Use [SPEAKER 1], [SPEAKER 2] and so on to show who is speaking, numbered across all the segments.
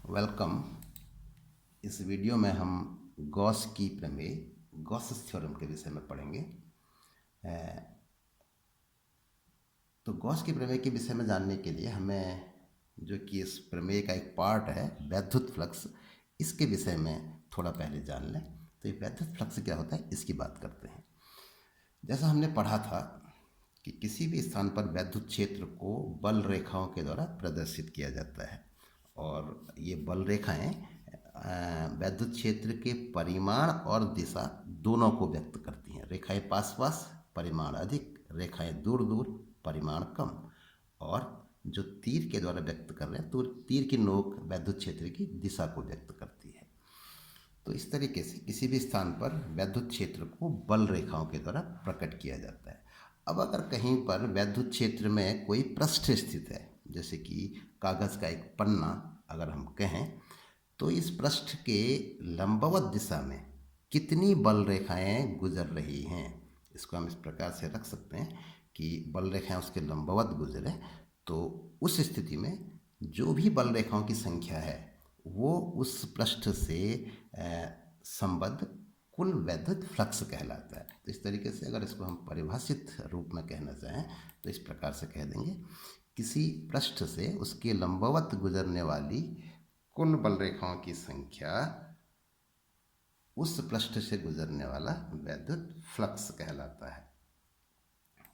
[SPEAKER 1] Welcome. इस video में हम गॉस की प्रमेय, गॉसेस थ्योरम के विषय में पढ़ेंगे। तो गॉस की प्रमेय के विषय में जानने के लिए हमें जो कि इस प्रमेय का एक पार्ट है वैद्युत फ्लक्स, इसके विषय में थोड़ा पहले जान लें। तो ये वैद्युत फ्लक्स क्या होता है इसकी बात करते हैं। जैसा हमने पढ़ा था कि किसी भी स्थान पर वैद्युत क्षेत्र को बल रेखाओं के द्वारा प्रदर्शित किया जाता है और ये बल रेखाएं वैद्युत क्षेत्र के परिमाण और दिशा दोनों को व्यक्त करती हैं। रेखाएं पास पास, परिमाण अधिक; रेखाएं दूर दूर, परिमाण कम। और जो तीर के द्वारा व्यक्त कर रहे हैं तो तीर की नोक वैद्युत क्षेत्र की दिशा को व्यक्त करती है। तो इस तरीके से किसी भी स्थान पर वैद्युत क्षेत्र को बल रेखाओं के द्वारा प्रकट किया जाता है। अब अगर कहीं पर वैद्युत क्षेत्र में कोई पृष्ठ स्थित है, जैसे कि कागज़ का एक पन्ना अगर हम कहें, तो इस पृष्ठ के लंबवत दिशा में कितनी बल रेखाएं गुजर रही हैं, इसको हम इस प्रकार से रख सकते हैं कि बल रेखाएं उसके लंबवत गुजरे, तो उस स्थिति में जो भी बल रेखाओं की संख्या है वो उस पृष्ठ से संबद्ध कुल वैद्युत फ्लक्स कहलाता है। तो इस तरीके से अगर इसको हम परिभाषित रूप में कहना चाहें तो इस प्रकार से कह देंगे, किसी पृष्ठ से उसके लंबवत गुजरने वाली कुल बल रेखाओं की संख्या उस पृष्ठ से गुजरने वाला वैद्युत फ्लक्स कहलाता है।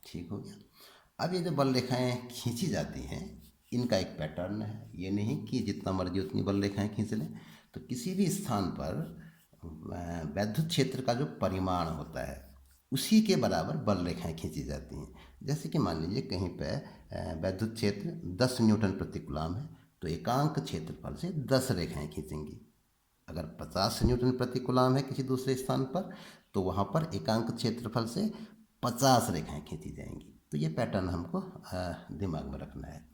[SPEAKER 1] ठीक हो गया। अब ये जो बल रेखाएं खींची जाती हैं इनका एक पैटर्न है, ये नहीं कि जितना मर्जी उतनी बल रेखाएं खींच लें। तो किसी भी स्थान पर वैद्युत क्षेत्र का जो परिमाण होता है उसी के बराबर बल रेखाएं खींची जाती हैं। जैसे कि मान लीजिए कहीं पर वैद्युत क्षेत्र 10 न्यूटन प्रति कूलम है तो एकांक क्षेत्रफल से 10 रेखाएं खींचेंगी। अगर 50 न्यूटन प्रति कूलम है किसी दूसरे स्थान पर तो वहाँ पर एकांक क्षेत्रफल से 50 रेखाएं खींची जाएंगी। तो ये पैटर्न हमको दिमाग में रखना है।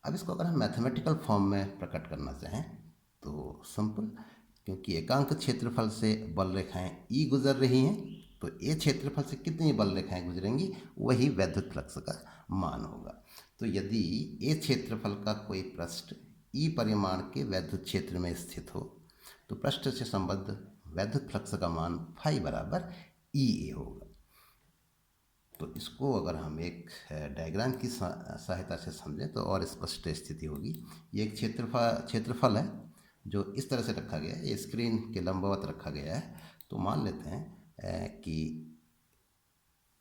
[SPEAKER 1] अब इसको अगर हम मैथमेटिकल फॉर्म में प्रकट करना चाहें तो सिंपल, क्योंकि एकांक क्षेत्रफल से बल रेखाएं ई गुजर रही हैं तो ए क्षेत्रफल से कितनी बल रेखाएं गुजरेंगी वही वैद्युत फ्लक्स का मान होगा। तो यदि ए क्षेत्रफल का कोई पृष्ठ ई परिमाण के वैद्युत क्षेत्र में स्थित हो तो पृष्ठ से संबद्ध वैद्युत फ्लक्स का मान फाई बराबर ई ए होगा। तो इसको अगर हम एक डायग्राम की सहायता से समझें तो और स्पष्ट स्थिति होगी। ये एक क्षेत्रफल है जो इस तरह से रखा गया है, ये स्क्रीन के लंबवत रखा गया है। तो मान लेते हैं कि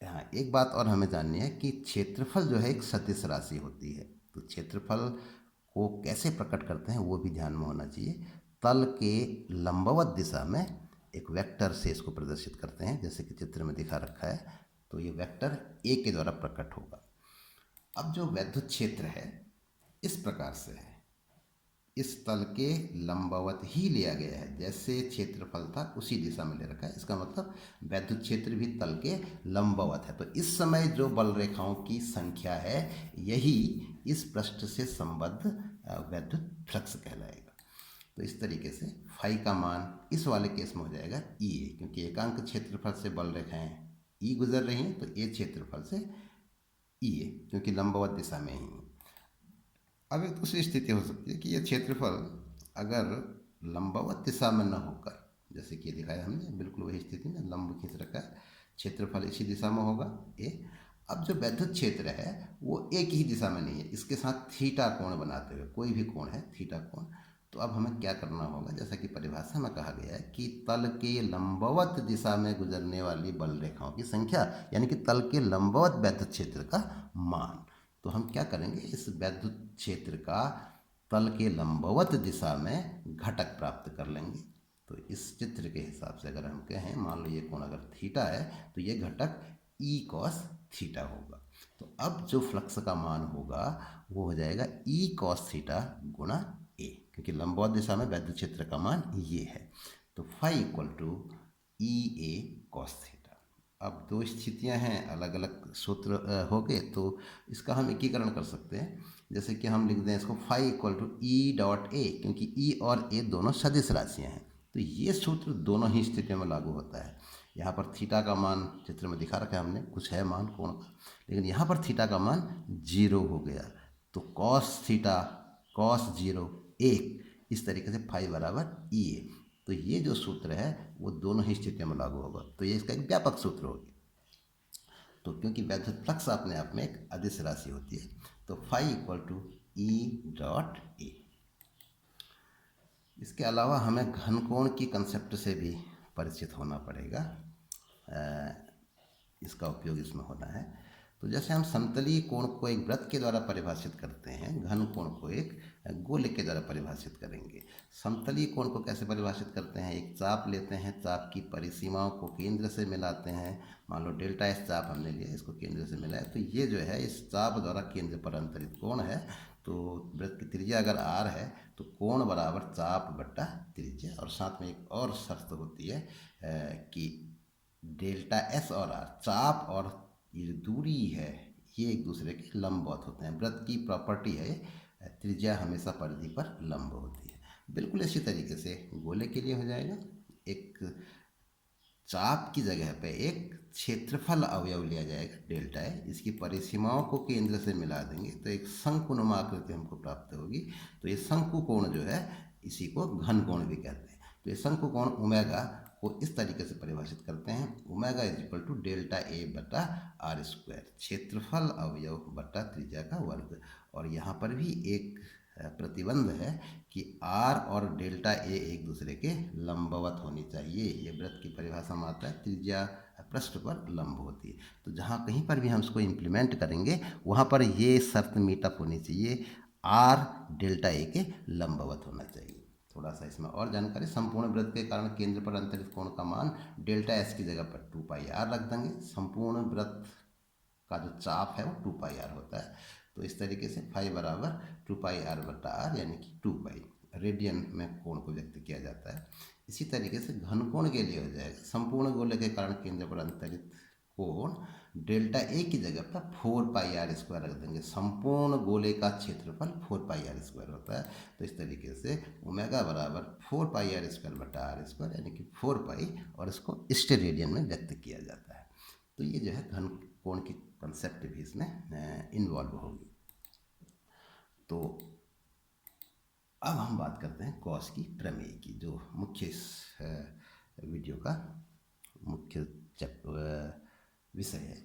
[SPEAKER 1] हाँ, एक बात और हमें जाननी है कि क्षेत्रफल जो है एक सदिश राशि होती है। तो क्षेत्रफल को कैसे प्रकट करते हैं वो भी ध्यान में होना चाहिए। तल के लंबवत दिशा में एक वेक्टर से इसको प्रदर्शित करते हैं, जैसे कि चित्र में दिखा रखा है। तो ये वेक्टर ए के द्वारा प्रकट होगा। अब जो वैद्युत क्षेत्र है इस प्रकार से है, इस तल के लंबवत ही लिया गया है, जैसे क्षेत्रफल था उसी दिशा में ले रखा है। इसका मतलब वैद्युत क्षेत्र भी तल के लंबवत है। तो इस समय जो बल रेखाओं की संख्या है यही इस पृष्ठ से संबद्ध वैद्युत फ्लक्स कहलाएगा। तो इस तरीके से फाई का मान इस वाले केस में हो जाएगा ई ए, क्योंकि एकांक क्षेत्रफल से बल रेखाएं ई गुजर रही हैं तो ए क्षेत्रफल से ई ए, क्योंकि लंबवत दिशा में ही। अब एक दूसरी स्थिति हो सकती है कि यह क्षेत्रफल अगर लंबवत दिशा में न होकर, जैसे कि दिखाया हमने बिल्कुल वही स्थिति में लंब खींच रखा है, क्षेत्रफल इसी दिशा में होगा ए। अब जो वैद्युत क्षेत्र है वो एक ही दिशा में नहीं है, इसके साथ थीटा कोण बनाते हुए, कोई भी कोण है थीटा कोण। तो अब हमें क्या करना होगा, जैसा कि परिभाषा में कहा गया है कि तल के लंबवत दिशा में गुजरने वाली बल रेखाओं की संख्या, यानी कि तल के लंबवत वैद्युत क्षेत्र का मान। तो हम क्या करेंगे, इस वैद्युत क्षेत्र का तल के लंबवत दिशा में घटक प्राप्त कर लेंगे। तो इस चित्र के हिसाब से अगर हम कहें, मान लो ये कोण अगर थीटा है तो ये घटक ई कॉस थीटा होगा। तो अब जो फ्लक्स का मान होगा वो हो जाएगा ई कॉस थीटा गुणा ए, क्योंकि लंबवत दिशा में वैद्युत क्षेत्र का मान ये है। तो phi equal to E A cos theta. अब दो स्थितियां हैं, अलग अलग सूत्र हो गए, तो इसका हम एकीकरण कर सकते हैं। जैसे कि हम लिख दें इसको phi equal to E dot A, क्योंकि ई और ए दोनों सदिश राशियां हैं तो ये सूत्र दोनों ही स्थितियों में लागू होता है। यहाँ पर थीटा का मान चित्र में दिखा रखा है हमने, कुछ है मान कोण का, लेकिन यहाँ पर थीटा का मान 0 हो गया। तो कॉस थीटा कॉस 0 1, इस तरीके से फाई बराबर ई ए। तो ये जो सूत्र है वो दोनों ही स्थितियों में लागू होगा। तो ये इसका एक व्यापक सूत्र होगी। तो क्योंकि वैद्युत फ्लक्स अपने आप में एक अदिश राशि होती है, तो phi equal to E dot A. इसके अलावा हमें घनकोण की कंसेप्ट से भी परिचित होना पड़ेगा, इसका उपयोग इसमें होना है। तो जैसे हम समतलीय कोण को एक वृत्त के द्वारा परिभाषित करते हैं, घन कोण को एक गोले के द्वारा परिभाषित करेंगे। समतलीय कोण को कैसे परिभाषित करते हैं? एक चाप लेते हैं, चाप की परिसीमाओं को केंद्र से मिलाते हैं। मान लो डेल्टा एस चाप हमने लिया, इसको केंद्र से मिलाया, तो ये जो है इस चाप द्वारा केंद्र पर अंतरित कोण है। तो वृत्त की त्रिज्या अगर आर है तो कोण बराबर चाप बट्टा त्रिज्या। और साथ में एक और शर्त होती है कि डेल्टा एस और आर, चाप और ये जो दूरी है ये एक दूसरे के लंबवत होते हैं। वृत्त की प्रॉपर्टी है त्रिज्या हमेशा परिधि पर लंब होती है। बिल्कुल इसी तरीके से गोले के लिए हो जाएगा। एक चाप की जगह पे एक क्षेत्रफल अवयव लिया जाएगा डेल्टा है, इसकी परिसीमाओं को केंद्र से मिला देंगे तो एक शंकुनुमा आकृति हमको प्राप्त होगी। तो ये शंकु कोण जो है इसी को घन कोण भी कहते हैं। तो ये शंकु कोण ओमेगा को इस तरीके से परिभाषित करते हैं, omega is equal to delta A बटा आर स्क्वायर, क्षेत्रफल अवयव बटा त्रिज्या का वर्ग। और यहाँ पर भी एक प्रतिबंध है कि आर और डेल्टा ए एक दूसरे के लंबवत होनी चाहिए। ये वृत्त की परिभाषा में आता है, त्रिज्या पृष्ठ पर लंब होती है। तो जहाँ कहीं पर भी हम इसको इम्प्लीमेंट करेंगे वहाँ पर ये शर्त मीटअप होनी चाहिए, आर डेल्टा ए के लंबवत होना चाहिए। थोड़ा सा इसमें और जानकारी, संपूर्ण वृत्त के कारण केंद्र पर अंतरित कोण का मान डेल्टा एस की जगह पर 2 पाई आर रख देंगे। संपूर्ण वृत्त का जो चाप है वो 2 पाई आर होता है। तो इस तरीके से फाई बराबर 2 पाई आर बटा आर यानी कि 2 पाई, रेडियन में कोण को व्यक्त किया जाता है। इसी तरीके से घनकोण के लिए हो जाएगा, संपूर्ण गोले के कारण केंद्र पर अंतरित कोण डेल्टा ए की जगह पर 4 पाई आर स्क्वायर रख देंगे। संपूर्ण गोले का क्षेत्रफल 4 पाई आर स्क्वायर होता है। तो इस तरीके से ओमेगा बराबर 4 पाई आर स्क्वायर बटा आर स्क्वायर यानी कि 4 पाई, और इसको स्टेरेडियन में व्यक्त किया जाता है। तो ये जो है घन कोण की कंसेप्ट भी इसमें इन्वॉल्व होगी। तो अब हम बात करते हैं गॉस की प्रमेय की, जो मुख्य इस वीडियो का मुख्य विषय है।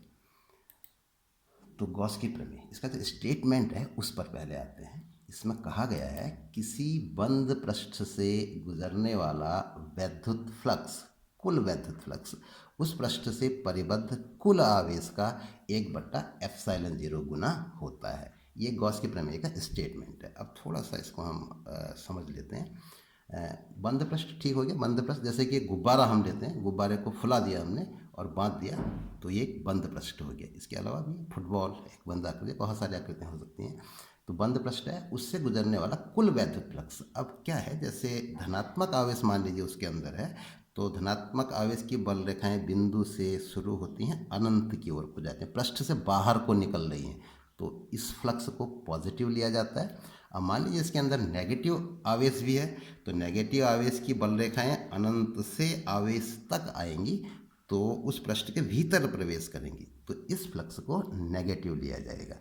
[SPEAKER 1] तो गॉस की प्रमेय, इसका जो स्टेटमेंट है उस पर पहले आते हैं। इसमें कहा गया है किसी बंद पृष्ठ से गुजरने वाला वैद्युत फ्लक्स, कुल वैद्युत फ्लक्स उस पृष्ठ से परिबद्ध कुल आवेश का 1/ε0 गुना होता है। ये गॉस की प्रमेय का स्टेटमेंट है। अब थोड़ा सा इसको हम समझ लेते हैं। बंद पृष्ठ ठीक हो गया। बंद पृष्ठ जैसे कि गुब्बारा हम लेते हैं, गुब्बारे को फुला दिया हमने और बांध दिया तो ये एक बंद पृष्ठ हो गया। इसके अलावा भी फुटबॉल एक बंद आकृति, बहुत सारी आकृतियाँ हो सकती हैं। तो बंद पृष्ठ है, उससे गुजरने वाला कुल वैद्युत फ्लक्स। अब क्या है, जैसे धनात्मक आवेश मान लीजिए उसके अंदर है, तो धनात्मक आवेश की बल रेखाएं बिंदु से शुरू होती हैं, अनंत की ओर को जाती हैं, पृष्ठ से बाहर को निकल रही हैं, तो इस फ्लक्स को पॉजिटिव लिया जाता है। अब मान लीजिए इसके अंदर नेगेटिव आवेश भी है, तो नेगेटिव आवेश की बल रेखाएं अनंत से आवेश तक आएंगी तो उस पृष्ठ के भीतर प्रवेश करेंगी, तो इस फ्लक्स को नेगेटिव लिया जाएगा।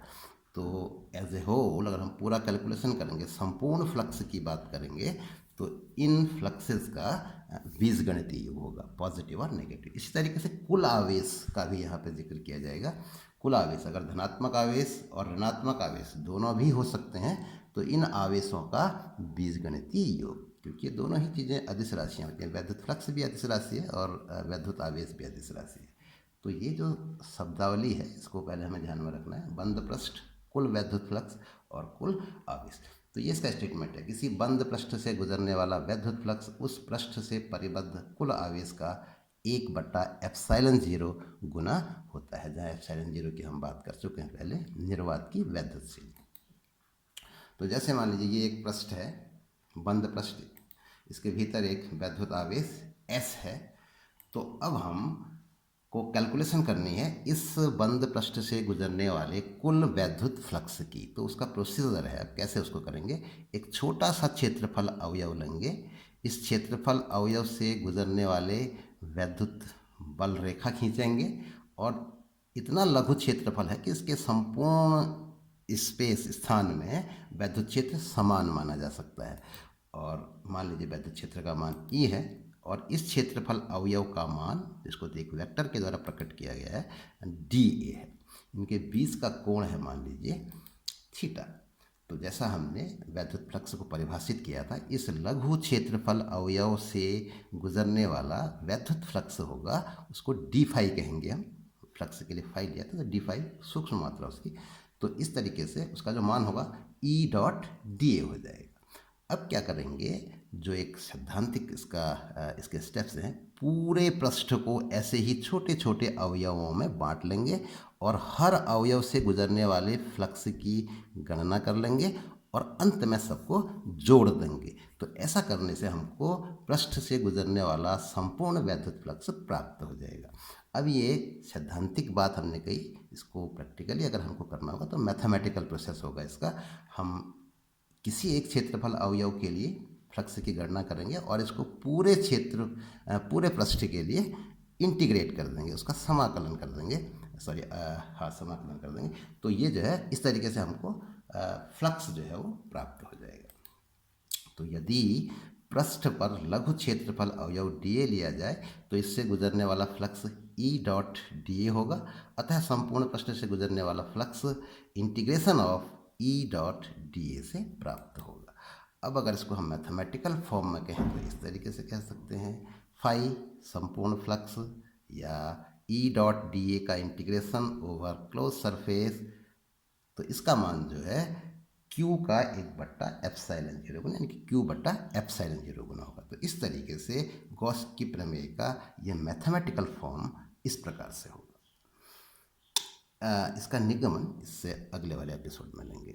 [SPEAKER 1] तो एज ए होल अगर हम पूरा कैलकुलेशन करेंगे, संपूर्ण फ्लक्स की बात करेंगे, तो इन फ्लक्सेस का बीजगणितीय योग होगा, पॉजिटिव और नेगेटिव। इसी तरीके से कुल आवेश का भी यहाँ पे जिक्र किया जाएगा। कुल आवेश, अगर धनात्मक आवेश और ऋणात्मक आवेश दोनों भी हो सकते हैं, तो इन आवेशों का बीजगणितीय योग, क्योंकि ये दोनों ही चीज़ें अदिश राशियाँ होती हैं। वैद्युत फ्लक्स भी अदिश राशि है और वैद्युत आवेश भी अदिश राशि है। तो ये जो शब्दावली है इसको पहले हमें ध्यान में रखना है। बंद पृष्ठ, कुल वैद्युत फ्लक्स और कुल आवेश। तो ये इसका स्टेटमेंट है, किसी बंद पृष्ठ से गुजरने वाला वैद्युत फ्लक्स उस पृष्ठ से परिबद्ध कुल आवेश का 1/ε0 गुना होता है, जहाँ ε0 की हम बात कर चुके हैं पहले, निर्वात की वैद्युतशील। तो जैसे मान लीजिए ये एक पृष्ठ है, बंद पृष्ठ, इसके भीतर एक वैद्युत आवेश S है। तो अब हम को कैलकुलेशन करनी है इस बंद पृष्ठ से गुजरने वाले कुल वैद्युत फ्लक्स की। तो उसका प्रोसीजर है, अब कैसे उसको करेंगे, एक छोटा सा क्षेत्रफल अवयव लेंगे, इस क्षेत्रफल अवयव से गुजरने वाले वैद्युत बल रेखा खींचेंगे और इतना लघु क्षेत्रफल है कि इसके संपूर्ण स्पेस स्थान में वैद्युत क्षेत्र समान माना जा सकता है। और मान लीजिए विद्युत क्षेत्र का मान ई है और इस क्षेत्रफल अवयव का मान, जिसको एक वेक्टर के द्वारा प्रकट किया गया है, डी ए है। इनके बीच का कोण है मान लीजिए थीटा। तो जैसा हमने वैद्युत फ्लक्स को परिभाषित किया था, इस लघु क्षेत्रफल अवयव से गुजरने वाला वैद्युत फ्लक्स होगा, उसको डी फाई कहेंगे हम। फ्लक्स के लिए फाई लिया था तो डी फाई सूक्ष्म मात्रा उसकी। तो इस तरीके से उसका जो मान होगा ई डॉट डी ए हो जाएगा। अब क्या करेंगे, जो एक सैद्धांतिक इसके स्टेप्स हैं, पूरे पृष्ठ को ऐसे ही छोटे छोटे अवयवों में बांट लेंगे और हर अवयव से गुजरने वाले फ्लक्स की गणना कर लेंगे और अंत में सबको जोड़ देंगे। तो ऐसा करने से हमको पृष्ठ से गुजरने वाला संपूर्ण वैद्युत फ्लक्स प्राप्त हो जाएगा। अब ये सैद्धांतिक बात हमने कही, इसको प्रैक्टिकली अगर हमको करना होगा तो मैथमेटिकल प्रोसेस होगा इसका। हम किसी एक क्षेत्रफल अवयव के लिए फ्लक्स की गणना करेंगे और इसको पूरे पृष्ठ के लिए इंटीग्रेट कर देंगे, उसका समाकलन कर देंगे, समाकलन कर देंगे। तो ये जो है इस तरीके से हमको फ्लक्स जो है वो प्राप्त हो जाएगा। तो यदि पृष्ठ पर लघु क्षेत्रफल अवयव डी ए लिया जाए तो इससे गुजरने वाला flux E dot D A होगा। अतः संपूर्ण पृष्ठ से गुजरने वाला flux integration of E dot D A से प्राप्त होगा। अब अगर इसको हम मैथमेटिकल फॉर्म में कहें तो इस तरीके से कह सकते हैं, फाई संपूर्ण फ्लक्स या ई डॉट डी ए का इंटीग्रेशन ओवर क्लोज सरफेस, तो इसका मान जो है Q का 1/ε0 गुना, यानी कि Q/ε0 गुना होगा। तो इस तरीके से गॉस की प्रमेय का यह मैथमेटिकल फॉर्म इस प्रकार से होगा। इसका निगमन इससे अगले वाले एपिसोड में लेंगे।